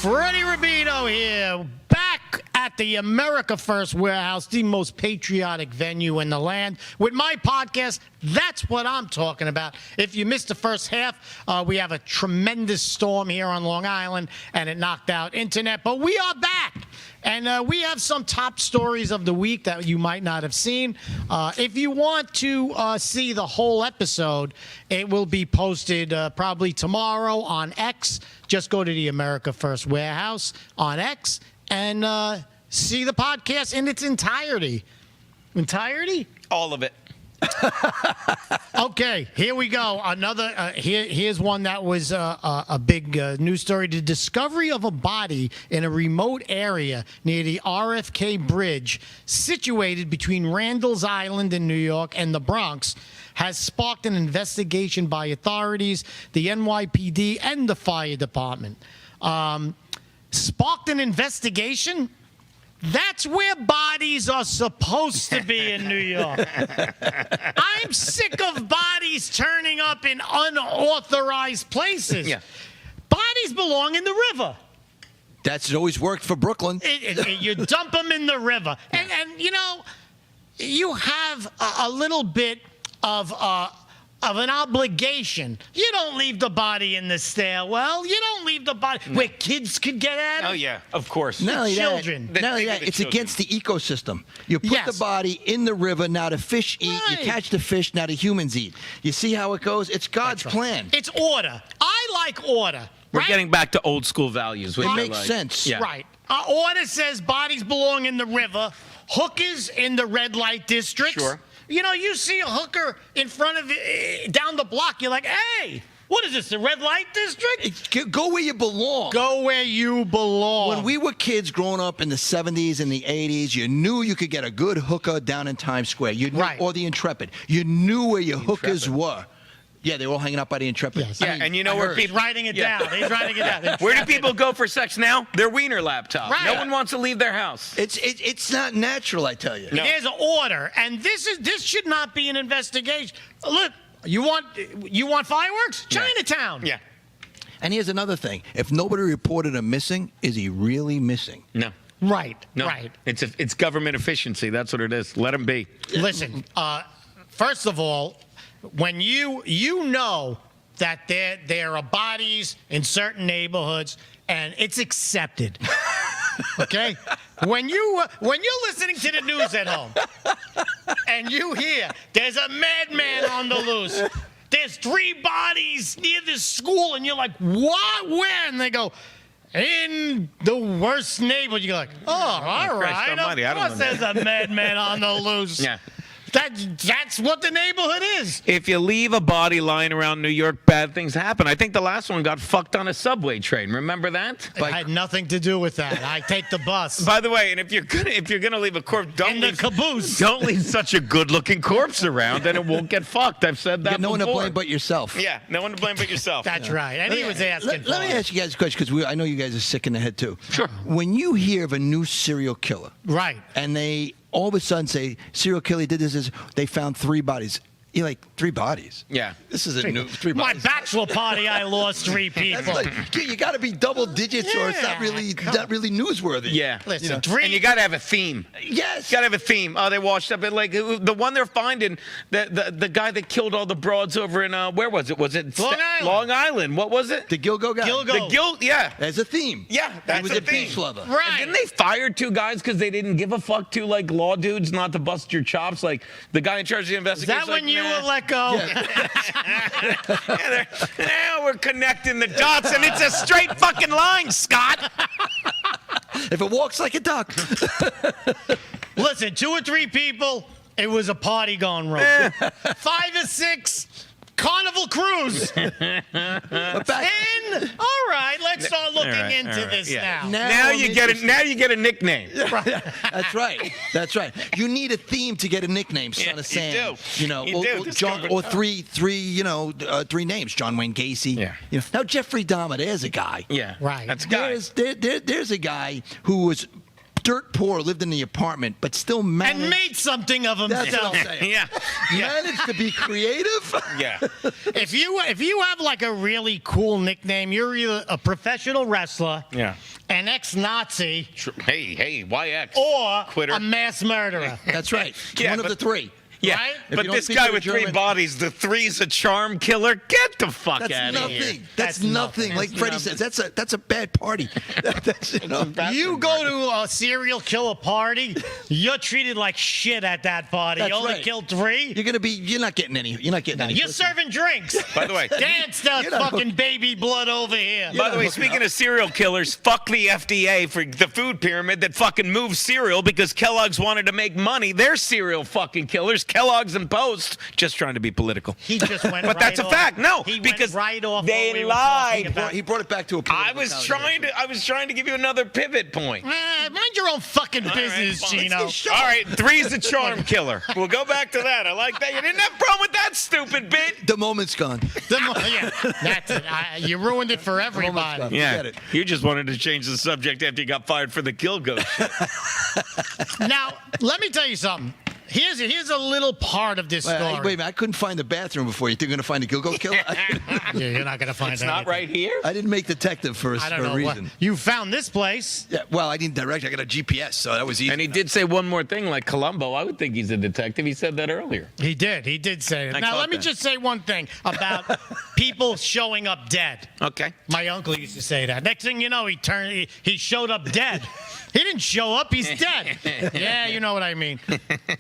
Freddie Rubino here, back at the America First Warehouse, the most patriotic venue in the land, with my podcast. That's what I'm talking about. If you missed the first half, we have a tremendous storm here on Long Island, and it knocked out internet. But we are back, and we have some top stories of the week that you might not have seen. If you want to see the whole episode, it will be posted probably tomorrow on X. Just go to the America First Warehouse on X and see the podcast in its entirety. Entirety? All of it. Okay, here we go. Another. Here's one that was a big news story. The discovery of a body in a remote area near the RFK Bridge, situated between Randall's Island in New York and the Bronx, has sparked an investigation by authorities, the NYPD, and the fire department. Sparked an investigation? That's where bodies are supposed to be in New York. I'm sick of bodies turning up in unauthorized places. Yeah. Bodies belong in the river. That's always worked for Brooklyn. You dump them in the river. And you know, you have a little bit of an obligation. You don't leave the body in the stairwell. You don't leave the body where kids could get at it. Oh, yeah, of course. Not only Children. that, not only that, it's against the ecosystem. You put Yes. the body in the river, now the fish eat. Right. You catch the fish, now the humans eat. You see how it goes? It's God's plan. It's order. I like order. We're right? getting back to old school values. It makes sense. Yeah. Right. Order says bodies belong in the river. Hookers in the red light districts. Sure. You know, you see a hooker in front of down the block, you're like, hey, what is this, the red light district? Go where you belong. Go where you belong. When we were kids growing up in the 70s and the 80s, you knew you could get a good hooker down in Times Square. You knew, Right. Or the Intrepid. You knew where your hookers were. Yeah, they were all hanging out by the Intrepid. Yes. Yeah, and you know where He's people... writing it Yeah. down. He's writing it down. Where do people go for sex now? Their wiener laptop. Right. No one wants to leave their house. It's not natural, I tell you. No. There's an order, and this should not be an investigation. Look, you want fireworks? Chinatown. Yeah. And here's another thing. If nobody reported him missing, is he really missing? No. Right. No. Right. It's government efficiency. That's what it is. Let them be. Listen, first of all, when you know that there are bodies in certain neighborhoods and it's accepted, okay? When you're listening to the news at home and you hear there's a madman on the loose, there's 3 bodies near this school, and you're like, what? Where? And they go, in the worst neighborhood. You're like, oh, all Christ right. almighty, I Of don't course know there's a madman on the loose. Yeah. That's what the neighborhood is. If you leave a body lying around New York, bad things happen. I think the last one got fucked on a subway train. Remember that? It had nothing to do with that. I take the bus. By the way, and if you're gonna leave a corpse, In the caboose. Don't leave such a good-looking corpse around, and it won't get fucked. I've said that. You got no one to before. blame but yourself. Yeah, no one to blame but yourself. That's right. And he was asking Let me for it. ask you guys a question, because I know you guys are sick in the head, too. Sure. When you hear of a new serial killer, Right. and they all of a sudden say, serial killer did this, they found 3 bodies. You're like, 3 bodies? Yeah. This is a new 3 My bodies. bachelor party, I lost 3 people. That's like, you got to be double digits, or it's not Yeah, really newsworthy. Yeah. Listen, You know, 3. And you got to have a theme. Yes. Got to have a theme. Oh, they washed up. Like the one they're finding, the guy that killed all the broads over in where was it? Was it Long Island. Long Island. What was it? The Gilgo guy. Gilgo. The guilt. Yeah. There's a theme. Yeah, that's he was a a theme. beach lover. Right. And didn't they fire 2 guys because they didn't give a fuck to like law dudes not to bust your chops? Like the guy in charge of the Is investigation. that when you were let go? Now we're connecting the dots, and it's a straight fucking line, Scott. If it walks like a duck. Listen, 2 or 3 people, it was a party gone wrong. 5 or 6, Carnival Cruise. But back, 10, all right, let's start looking All right, into all right, this yeah. now. Now I'm you get it. interested. Now you get a nickname. That's right. That's right. You need a theme to get a nickname, Son Yeah, of you Sam. do. know, You or, do. or This John, government- or three names. John Wayne Gacy. Yeah. You know, now Jeffrey Dahmer. There's a guy. Yeah. Right. That's a guy. There's a guy who was dirt poor, lived in the apartment, but still managed. And made something of That's himself. what I'm saying. Yeah. Managed to be creative. Yeah. If you have like a really cool nickname, you're either a professional wrestler, Yeah. an ex-Nazi, Hey, YX. or Quitter. a mass murderer. That's right. Yeah, One of but- the three. Yeah, Right? If but you don't this speak guy to a with 3 German- bodies, the 3's a charm killer. Get the fuck That's out of here. nothing. That's That's nothing. nothing. Like That's Freddie nothing. says, that's a bad party. That's, you know. You go to a serial killer party, you're treated like shit at that party. That's You only right. killed 3. You're not getting any. You're not getting any. You're serving drinks. By the way, Dance the You're not fucking baby blood over here. By the way, speaking of serial killers, fuck the FDA for the food pyramid that fucking moves cereal because Kellogg's wanted to make money. They're serial fucking killers. Kellogg's and Post, just trying to be political. He just went But right that's a off. fact. No, He because went right off they what we were lied. talking about. He brought it back to a. I was trying to give you another pivot point. Mind your own fucking business, fine. Chino. All right, 3's a charm killer. We'll go back to that. I like that. You didn't have a problem with that stupid bit. The moment's gone. Yeah, that's it. You ruined it for everybody. gone. Yeah, Forget it. you just wanted to change the subject after you got fired for the kill ghost. Now, let me tell you something. Here's a little part of this story. Wait a minute. I couldn't find the bathroom before. You think you're going to find a Gilgo killer? Yeah, you're not gonna find It's not right here. I didn't make detective for I don't a know reason. what. You found this place. Yeah, well, I didn't direct. I got a GPS, so that was easy. And he did say one more thing, like Columbo. I would think he's a detective. He said that earlier. He did say it. I Now, caught let me that. just say one thing about people showing up dead. Okay. My uncle used to say that. Next thing you know, he showed up dead. He didn't show up, he's dead. Yeah, you know what I mean.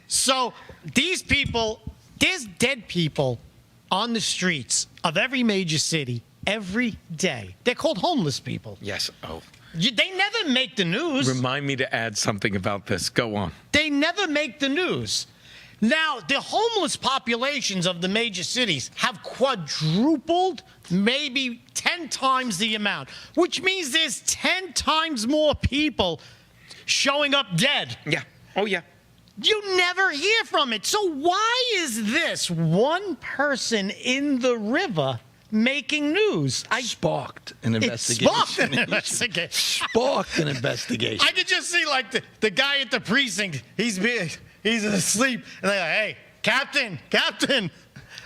So these people, there's dead people on the streets of every major city every day. They're called homeless people. Yes. Oh. They never make the news. Remind me to add something about this. Go on. They never make the news. Now, the homeless populations of the major cities have quadrupled, maybe 10 times the amount, which means there's 10 times more people showing up dead. Yeah. Oh, yeah. You never hear from it. So why is this one person in the river making news? Sparked an It investigation. sparked an investigation. Sparked an investigation. I could just see like the guy at the precinct. He's asleep, and they're like, "Hey, Captain,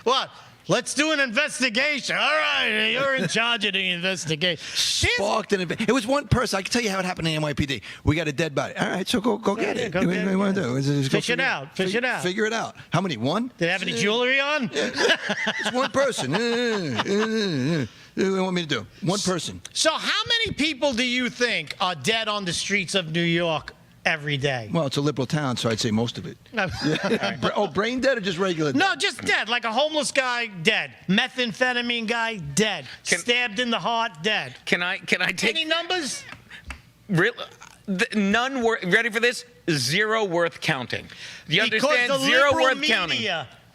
what? Let's do an investigation. All right, you're in charge of the investigation." Sparked an It was one person. I can tell you how it happened in NYPD. We got a dead body. All right, so go get it. go What get do it. you want to do? Just go Fish it figure out. Fish it out. Figure it out. How many? One? Did they have any jewelry on? It's one person. What do you want me to do? One person. So, how many people do you think are dead on the streets of New York every day? Well, it's a liberal town, so I'd say most of it. Oh, brain dead or just regular dead? No, just dead. Like a homeless guy, dead. Methamphetamine guy, dead. Stabbed in the heart, dead. Can I take Any numbers? none worth? Ready for this? 0 worth counting. Do you understand? Because the 0 liberal worth media counting.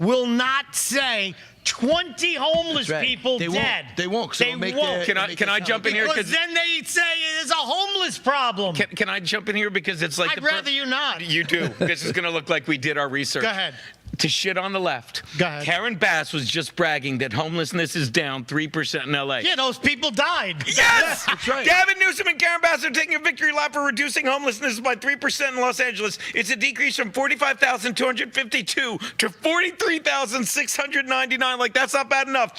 will not say 20 homeless That's right. people They won't. dead. They won't, 'cause it'll They make won't. their- Can I jump in here? Because then they say there's a homeless problem. Can I jump in here because it's like I'd rather you not. You do. This is going to look like we did our research. Go ahead. To shit on the left. Go ahead. Karen Bass was just bragging that homelessness is down 3% in LA. Yeah, those people died. Yes! That's right. Gavin Newsom and Karen Bass are taking a victory lap for reducing homelessness by 3% in Los Angeles. It's a decrease from 45,252 to 43,699. Like, that's not bad enough.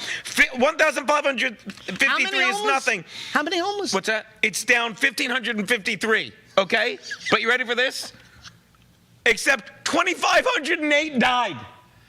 1,553 is nothing. How many homeless? What's that? It's down 1,553, okay? But you ready for this? Except 2,508 died.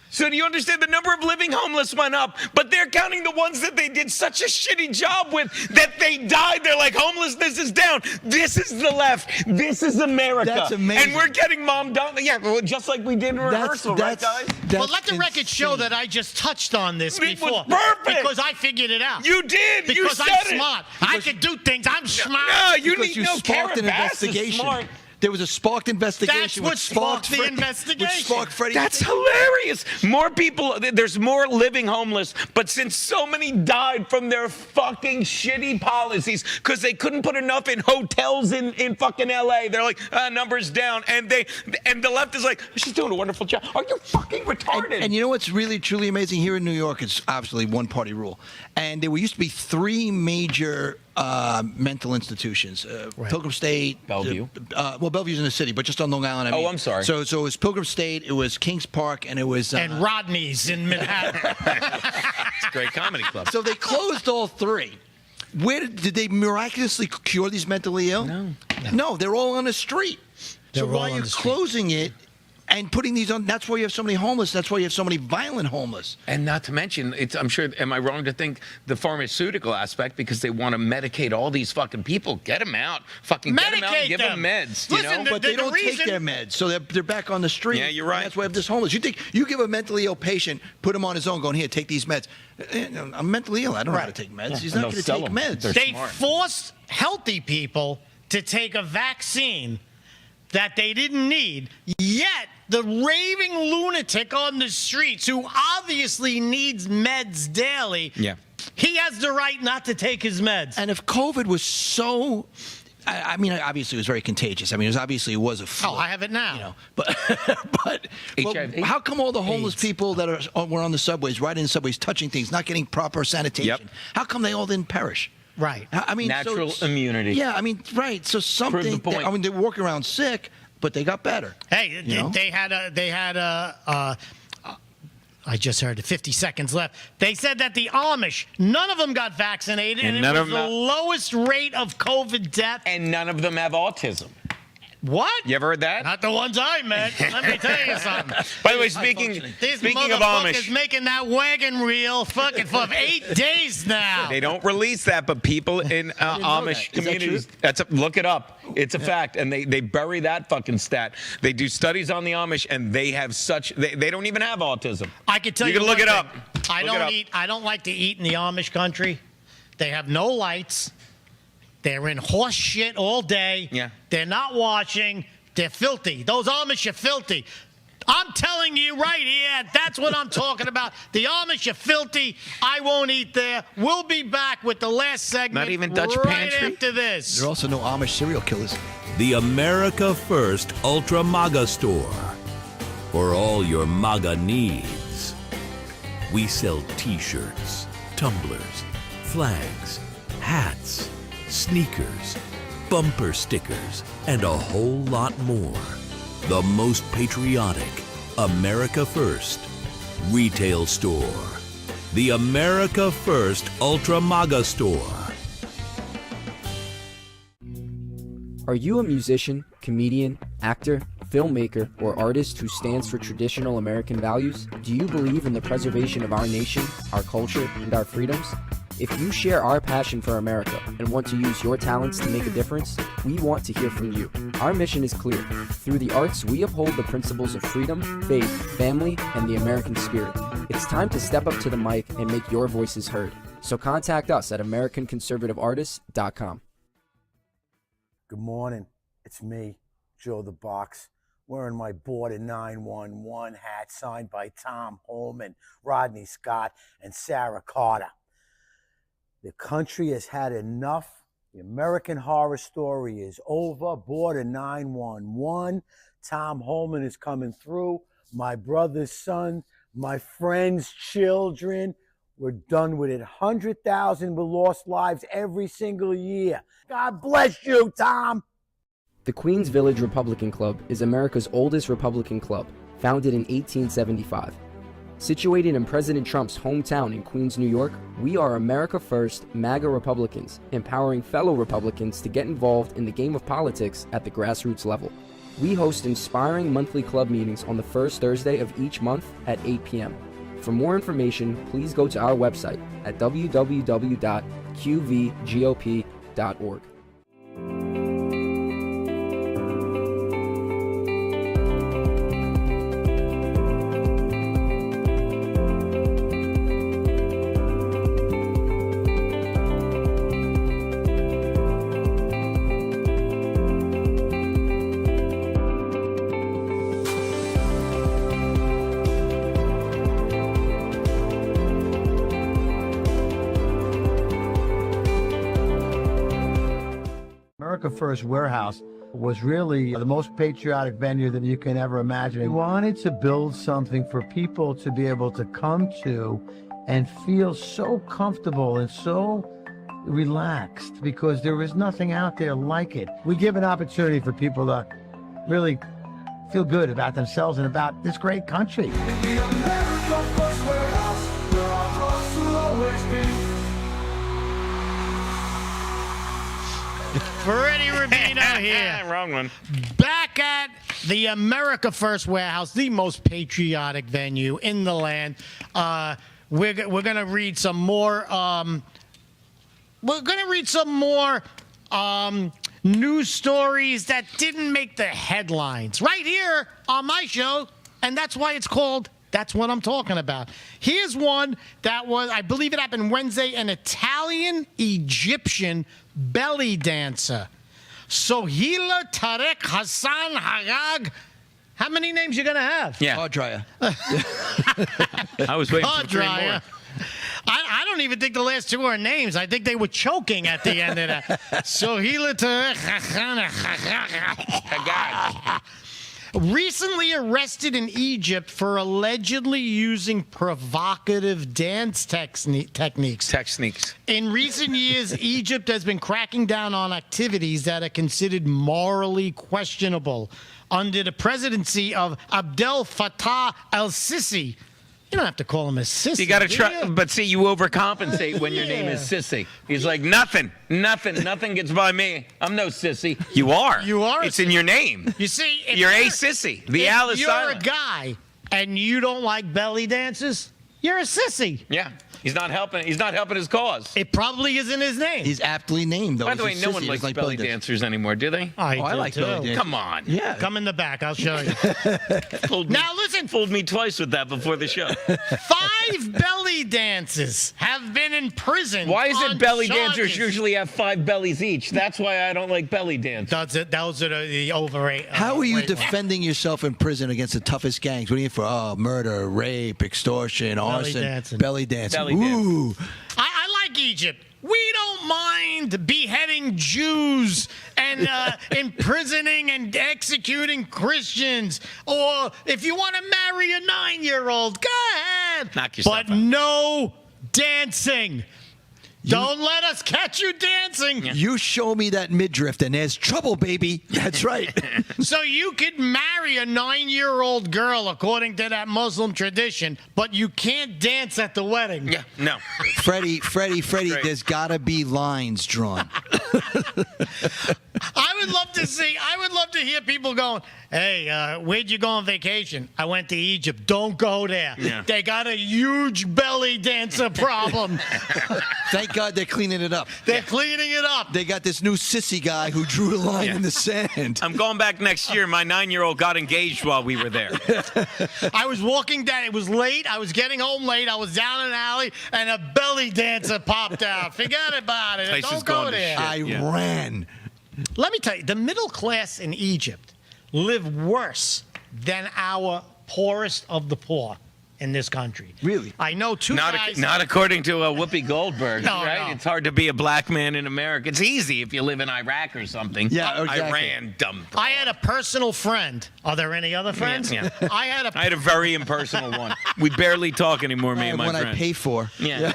So do you understand? The number of living homeless went up, but they're counting the ones that they did such a shitty job with that they died. They're like, homelessness is down. This is the left. This is America. That's amazing. And we're getting mom down. Yeah, well, just like we did in rehearsal, right, guys? Well, let the record show that I just touched on this It was before. perfect. Because I figured it out. You did. You Because said I'm it. smart. I can do things. I'm smart. No, you Because need you no sparked Karen an Bass is investigation. smart. There was a sparked investigation. That's what which sparked the Which investigation. sparked Freddie. That's hilarious. More people, there's more living homeless, but since so many died from their fucking shitty policies because they couldn't put enough in hotels in fucking LA, they're like, numbers down. And the left is like, she's doing a wonderful job. Are you fucking retarded? And you know what's really, truly amazing? Here in New York, it's obviously one-party rule. And there used to be 3 major mental institutions. Right. Pilgrim State. Bellevue. Well, Bellevue's in the city, but just on Long Island. I mean. I'm sorry. So it was Pilgrim State, it was Kings Park, and it was... And Rodney's in Manhattan. It's a great comedy club. So they closed all three. Where did they miraculously cure these mentally ill? No, they're all on the street. They're So all why on you're the street. closing it and putting these on? That's why you have so many homeless. That's why you have so many violent homeless. And not to mention, I'm sure, am I wrong to think the pharmaceutical aspect, because they want to medicate all these fucking people? Get them out. Fucking get them out and Medicate give them them. meds. Listen, you know? But they don't reason- take their meds, so they're back on the street. Yeah, you're right. And that's why I have this homeless. You think you give a mentally ill patient, put him on his own, going, here, take these meds. I'm mentally ill. I don't know how to take meds. He's and not they'll going to sell take them. meds. They're They smart. forced healthy people to take a vaccine that they didn't need, yet the raving lunatic on the streets who obviously needs meds daily, he has the right not to take his meds. And if COVID was so... I mean, obviously, it was very contagious. I mean, it was a flu. Oh, I have it now. You know, but HIV. how come all the homeless AIDS. people that were on the subways, riding the subways, touching things, not getting proper sanitation? Yep. How come they all didn't perish? Right. I mean, Natural so immunity. Yeah, I mean, right. So something. point. I mean, they were walking around sick, but they got better. Hey, You know? they had a. I just heard it. 50 seconds left. They said that the Amish, none of them got vaccinated, And and none it of was them the lowest rate of COVID death. And none of them have autism. What? You ever heard that? Not the ones I met. Let me tell you something. By the way, speaking These of motherfuckers Amish, making that wagon reel fucking for 8 days now. they don't release that, but people in Amish that. Is that communities, true? look it up. It's a fact, and they bury that fucking stat. They do studies on the Amish, and they have they don't even have autism. I could tell you. You can look one it up. thing. I Look it up. I don't like to eat in the Amish country. They have no lights. They're in horse shit all day. Yeah. They're not washing. They're filthy. Those Amish are filthy. I'm telling you right here, that's what I'm talking about. The Amish are filthy. I won't eat there. We'll be back with the last segment. Not even Dutch right Pantry? after this. There are also no Amish serial killers. The America First Ultra MAGA Store. For all your MAGA needs. We sell t-shirts, tumblers, flags, hats, sneakers, bumper stickers, and a whole lot more. The most patriotic America First retail store. The America First Ultra MAGA Store. Are you a musician, comedian, actor, filmmaker, or artist who stands for traditional American values? Do you believe in the preservation of our nation, our culture, and our freedoms? If you share our passion for America and want to use your talents to make a difference, we want to hear from you. Our mission is clear. Through the arts, we uphold the principles of freedom, faith, family, and the American spirit. It's time to step up to the mic and make your voices heard. So contact us at AmericanConservativeArtists.com. Good morning. It's me, Joe the Box, wearing my Border 911 hat signed by Tom Holman, Rodney Scott, and Sarah Carter. The country has had enough. The American Horror Story is over. Border 911. Tom Holman is coming through. My brother's son, my friends' children. We're done with it. 100,000 were lost lives every single year. God bless you, Tom. The Queens Village Republican Club is America's oldest Republican club, founded in 1875. Situated in President Trump's hometown in Queens, New York, we are America First MAGA Republicans, empowering fellow Republicans to get involved in the game of politics at the grassroots level. We host inspiring monthly club meetings on the first Thursday of each month at 8 p.m. For more information, please go to our website at www.qvgop.org. America First Warehouse was really the most patriotic venue that you can ever imagine. We wanted to build something for people to be able to come to and feel so comfortable and so relaxed because there is nothing out there like it. We give an opportunity for people to really feel good about themselves and about this great country. Freddie Rubino here. Wrong one. Back at the America First Warehouse, the most patriotic venue in the land. We're going to read some more. News stories that didn't make the headlines right here on my show, and that's why it's called That's What I'm Talking About. Here's one that was, I believe it happened Wednesday, an Italian-Egyptian belly dancer. Sohila Tarek Hassan Hagag. How many names you going to have? Yeah. Hair dryer. I was waiting for 3 more. I don't even think the last two are names. I think they were choking at the end of that. Sohila Tarek Hagag. Recently arrested in Egypt for allegedly using provocative dance techniques. In recent years, Egypt has been cracking down on activities that are considered morally questionable under the presidency of Abdel Fattah el-Sisi. You don't have to call him a sissy. You got to try, but see, you overcompensate when your name is Sissy. He's like, nothing gets by me. I'm no sissy. You are. You are. It's in your name. You see, if You're a sissy. The Al is you're silent. a guy and you don't like belly dances, you're a sissy. Yeah. He's not helping. He's not helping his cause. It probably isn't his name. He's aptly named, though. By the way, He's a no sissy. one He likes doesn't like belly dancers anymore, do they? I I do like too. belly dancers. Come on. Yeah. Come in the back. I'll show you. Fooled me. Now listen. Fooled me twice with that before the show. 5 belly dancers have been in prison. Why is on it belly charges. dancers usually have 5 bellies each? That's why I don't like belly dancers. Those are the overrate. How are you defending yourself in prison against the toughest gangs? What are you for? Oh, murder, rape, extortion, arson, dancing. belly dancing. Belly Ooh. I like Egypt. We don't mind beheading Jews and imprisoning and executing Christians. Or if you want to marry a 9-year-old, go ahead. Knock yourself But out. no dancing. Don't let us catch you dancing. You show me that midriff, and there's trouble, baby. That's right. So you could marry a 9-year-old girl according to that Muslim tradition, but you can't dance at the wedding. Yeah, no. Freddie, Great. there's got to be lines drawn. I would love to hear people going, hey, where'd you go on vacation? I went to Egypt. Don't go there. Yeah. They got a huge belly dancer problem. Thank God they're cleaning it up. They're cleaning it up. They got this new sissy guy who drew a line Yeah. in the sand. I'm going back next year. My 9-year-old got engaged while we were there. I was walking down. It was late. I was getting home late. I was down an alley, and a belly dancer popped out. Forget about it. Place is Don't go going to there. shit. I Yeah. ran. Let me tell you, the middle class in Egypt live worse than our poorest of the poor in this country. Really? I know two guys. Not according to Whoopi Goldberg, No, right? no. It's hard to be a black man in America. It's easy if you live in Iraq or something. Yeah, exactly. Iran, dumb. I had a personal friend. Are there any other friends? Yeah. I had I had a very impersonal one. We barely talk anymore, me and my What friend. I pay for. Yeah.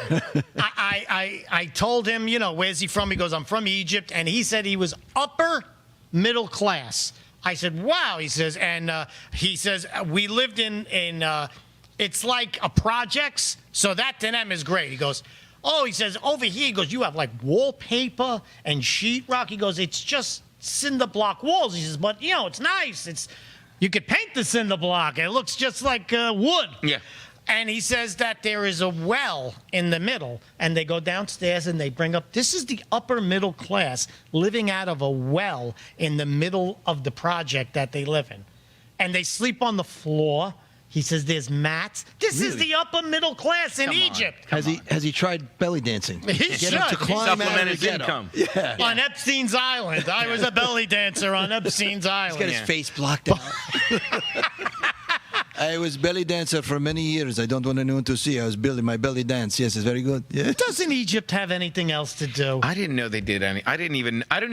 I told him, where's he from? He goes, I'm from Egypt. And he said he was upper middle class. I said, wow. He says, we lived in it's like a projects. So that to them is great. He goes, oh, he says, over here, he goes, you have like wallpaper and sheetrock. He goes, it's just cinder block walls. He says, but it's nice. You could paint the cinder block. It looks just like wood. Yeah. And he says that there is a well in the middle, and they go downstairs and they bring up, this is the upper middle class living out of a well in the middle of the project that they live in. And they sleep on the floor. He says there's mats. This is the upper middle class in Come on. Egypt. Has he tried belly dancing? He Get him to should. climb out of Supplement the his ghetto. income. Yeah. On Epstein's Island. I was a belly dancer on Epstein's Island. Get his face blocked out. I was belly dancer for many years. I don't want anyone to see. I was building my belly dance. Yes, it's very good. Yeah. Doesn't Egypt have anything else to do? I didn't know they did any. I don't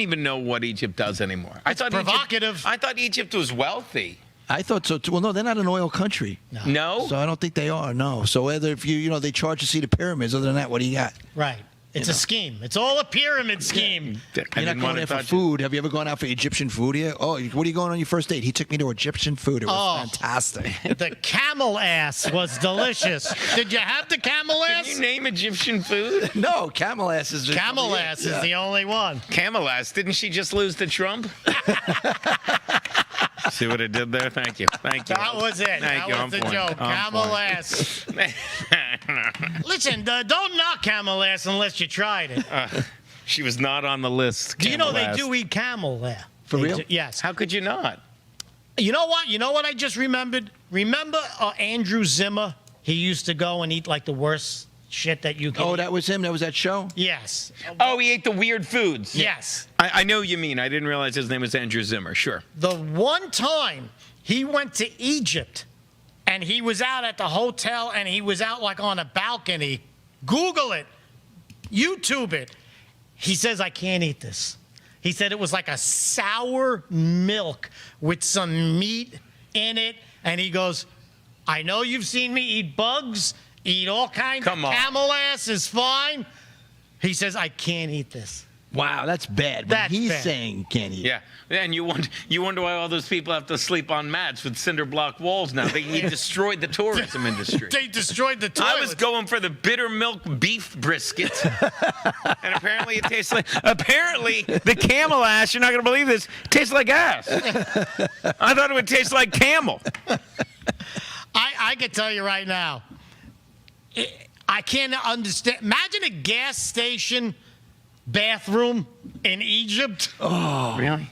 even know what Egypt does anymore. I thought provocative. I thought Egypt was wealthy. I thought so too. Well, no, they're not an oil country. No. So I don't think they are. No. So whether if they charge to see the pyramids. Other than that, what do you got? Right. It's a scheme. It's all a pyramid scheme. I You're not didn't going want there to for touch it. food. Have you ever gone out for Egyptian food here? Oh, what are you going on your first date? He took me to Egyptian food. It was fantastic. The camel ass was delicious. Did you have the camel Can ass? you name Egyptian food? No, camel ass is just Camel ass is the only one. Camel ass. Didn't she just lose to Trump? See what I did there? Thank you. Thank you. That was it. Thank That you. was On the point. joke. On Camel point. ass. Listen, don't knock camel ass unless you tried it. She was not on the list. Do you know Camel they ass. do eat camel there? For They real? do- yes. How could you not? You know what? You know what I just remembered? Remember Andrew Zimmer? He used to go and eat like the worst shit that you can Oh, eat. that was him? That was that show? Yes. Oh, he ate the weird foods. Yes. I know what you mean. I didn't realize his name was Andrew Zimmer. Sure. The one time he went to Egypt and he was out at the hotel and he was out like on a balcony. Google it. YouTube it. He says, I can't eat this. He said it was like a sour milk with some meat in it. And he goes, I know you've seen me eat bugs, eat all kinds Come of on. camel ass is fine. He says, I can't eat this. Wow, that's bad. But That's he's bad. saying can't eat. Yeah. And you wonder why all those people have to sleep on mats with cinder block walls now. He destroyed the tourism industry. They destroyed the toilet. I was going for the bitter milk beef brisket. And apparently it tastes like, the camel ass, you're not going to believe this, tastes like ass. I thought it would taste like camel. I can tell you right now, I can't understand. Imagine a gas station bathroom in Egypt. Really?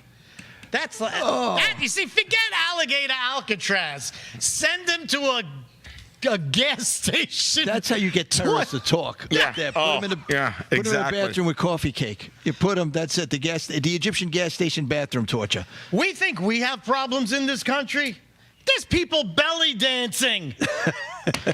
That's like, that, you see, forget alligator Alcatraz. Send them to a gas station. That's how you get terrorists to talk. Yeah. Right there. Oh, Put them yeah, in exactly. a bathroom with coffee cake. You put them, that's it, the Egyptian gas station bathroom torture. We think we have problems in this country. There's people belly dancing.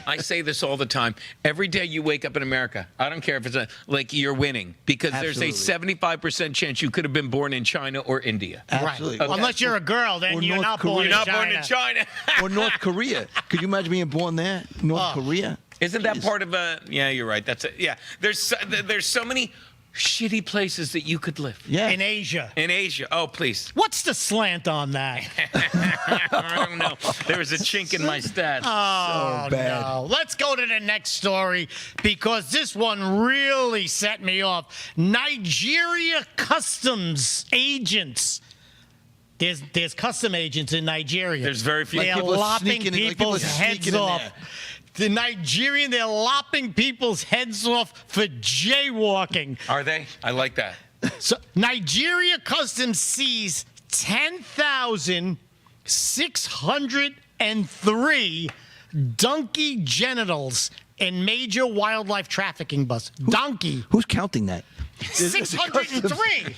I say this all the time. Every day you wake up in America, I don't care if it's like you're winning, because there's a Absolutely. 75% chance you could have been born in China or India. Absolutely. Right. Unless you're a girl, then Or you're North not Korea. born You're in not China. born in China. Or North Korea. Could you imagine being born there? North Korea? Isn't that part of a? Yeah, you're right. That's it. Yeah, there's so many shitty places that you could live Yeah. In Asia. in Asia. Oh, please. What's the slant on that? I don't know. There was a chink in my stats. Oh, bad. no. Let's go to the next story because this one really set me off. Nigeria customs agents. There's custom agents in Nigeria. There's very few. They're people are lopping sneaking in- like people are people's heads sneaking in off. there. The Nigerian, they're lopping people's heads off for jaywalking. Are they? I like that. So Nigeria Customs sees 10,603 donkey genitals in major wildlife trafficking bus. Donkey. Who's counting that? 603.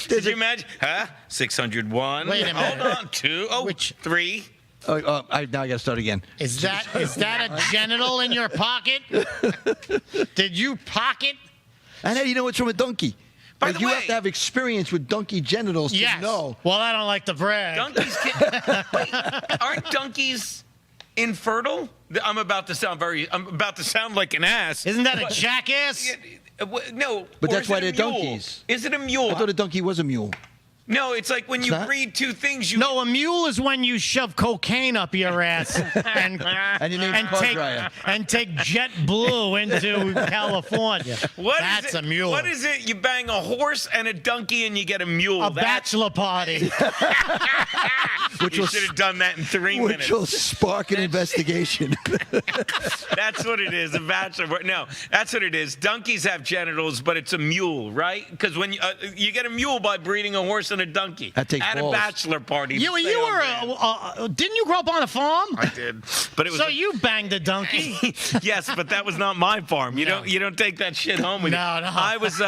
Did you imagine? Huh? 601. Wait a minute. Hold on. 2. Oh, Which- 3. Now I got to start again. Is that a genital in your pocket? Did you pocket? And how do you know it's from a donkey? By Like, the you way- have to have experience with donkey genitals Yes. to know. Well, I don't like to brag. Donkeys wait, aren't donkeys infertile? I'm about to sound like an ass. Isn't that a jackass? No. But or that's is why it a they're mule? donkeys. Is it a mule? I thought a donkey was a mule. No, it's like when you not? breed two things. You No, a mule is when you shove cocaine up your ass and And your name's car dryer. take JetBlue into California. That's is it? a mule. What is it? You bang a horse and a donkey and you get a mule. A That's- bachelor party. Which You will, should have done that in 3 which minutes. will spark an investigation. That's what it is. A bachelor. No, that's what it is. Donkeys have genitals, but it's a mule, right? Because when you get a mule by breeding a horse and a donkey. That takes at balls. a bachelor party. you Stay on were brand. didn't you grow up on a farm? I did, but it was. So you banged a donkey. Yes, but that was not my farm. You don't take that shit home with you. No, no. I was.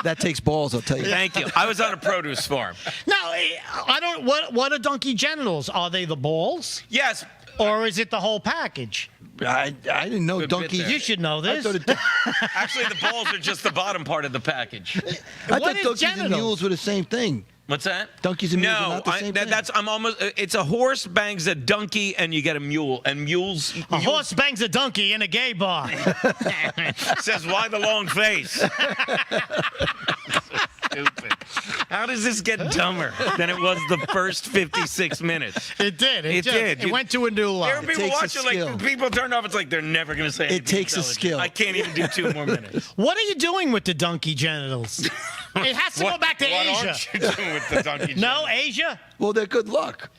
That takes balls, I'll tell you. Thank you. I was on a produce farm. No, I don't. What are donkey genitals? Are they the balls, Yes. or is it the whole package? I didn't know Good bit donkeys. there. You should know I this. thought, Actually, the balls are just the bottom part of the package. I What thought is donkeys and genitals? mules were the same thing. What's that? Donkeys and mules are No, not the same thing? I'm almost. It's a horse bangs a donkey, and you get a mule. And mules. A horse bangs a donkey in a gay bar. Says, why the long face? Stupid. How does this get dumber than it was the first 56 minutes? It did. It did. It went to a new There are level. people takes a watching, skill. like, people turn off. It's like they're never going to say anything. It takes a intelligent. skill. I can't even do 2 more minutes. What are you doing with the donkey genitals? It has to go back to what Asia. aren't you doing with the donkey? No, Asia? Well, they're good luck.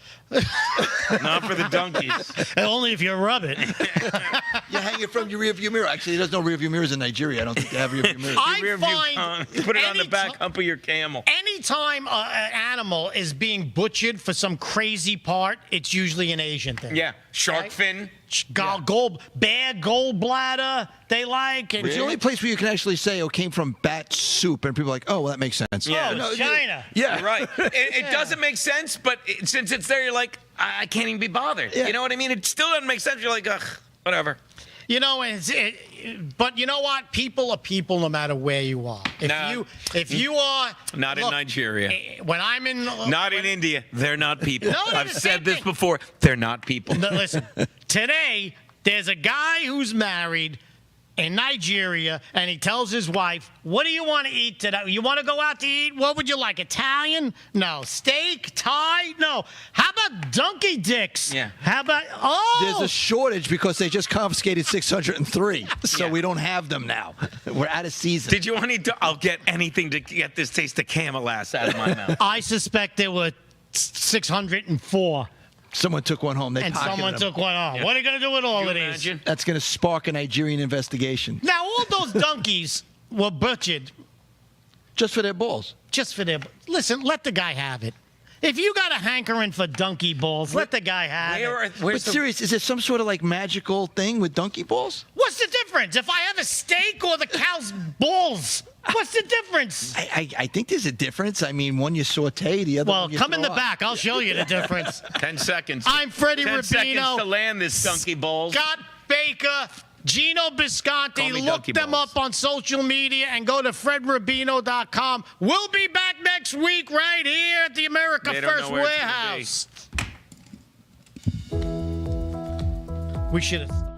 Not for the donkeys. Only if you rub it. You hang it from your rearview mirror. Actually, there's no rearview mirrors in Nigeria. I don't think they have rearview mirrors. I Rear find view, put it on the any back ti- hump of your camel. Anytime an animal is being butchered for some crazy part, it's usually an Asian thing. Yeah, shark Right? fin. Bad gallbladder they like. And It's the only place where you can actually say, "Oh, came from bat soup," and people are like, "Oh, well, that makes sense." Yeah. Oh, No, China. Yeah, You're right. It doesn't make sense, but since it's there, you're like, I can't even be bothered. Yeah. You know what I mean? It still doesn't make sense. You're like, ugh, whatever. You know, but you know what? People are people no matter where you are. If you are Not in look, Nigeria. When I'm in Not in India. They're not people. No, they're I've the said same this thing. before. They're not people. No, listen, today there's a guy who's married in Nigeria, and he tells his wife, "What do you want to eat today? You want to go out to eat? What would you like? Italian? No. Steak? Thai? No. How about donkey dicks? Yeah. How about There's a shortage because they just confiscated 603, so Yeah. we don't have them now. We're out of season. Did you want to? I'll get anything to get this taste of camel ass out of my mouth. I suspect there were 604, Someone took one home. They and pocketed someone them. took one off. What are you going to do with all You of these? imagine? That's going to spark a Nigerian investigation Now, all those donkeys were butchered just for their balls. just for their. Listen, let the guy have it. If you got a hankering for donkey balls, let the guy have it. But serious, is there some sort of like magical thing with donkey balls? What's the difference? If I have a steak or the cow's balls, what's the difference? I think there's a difference. I mean, one you saute, the other Well, one you come in throw the up. back. I'll show you the difference. 10 seconds. I'm Freddie 10 seconds Rubino. to land this donkey balls. Scott Baker, Gino Call Bisconti. me Look Donkey them Balls. up on social media and go to fredrubino.com. We'll be back next week right here at the America They don't First know where it's gonna Warehouse. We should have.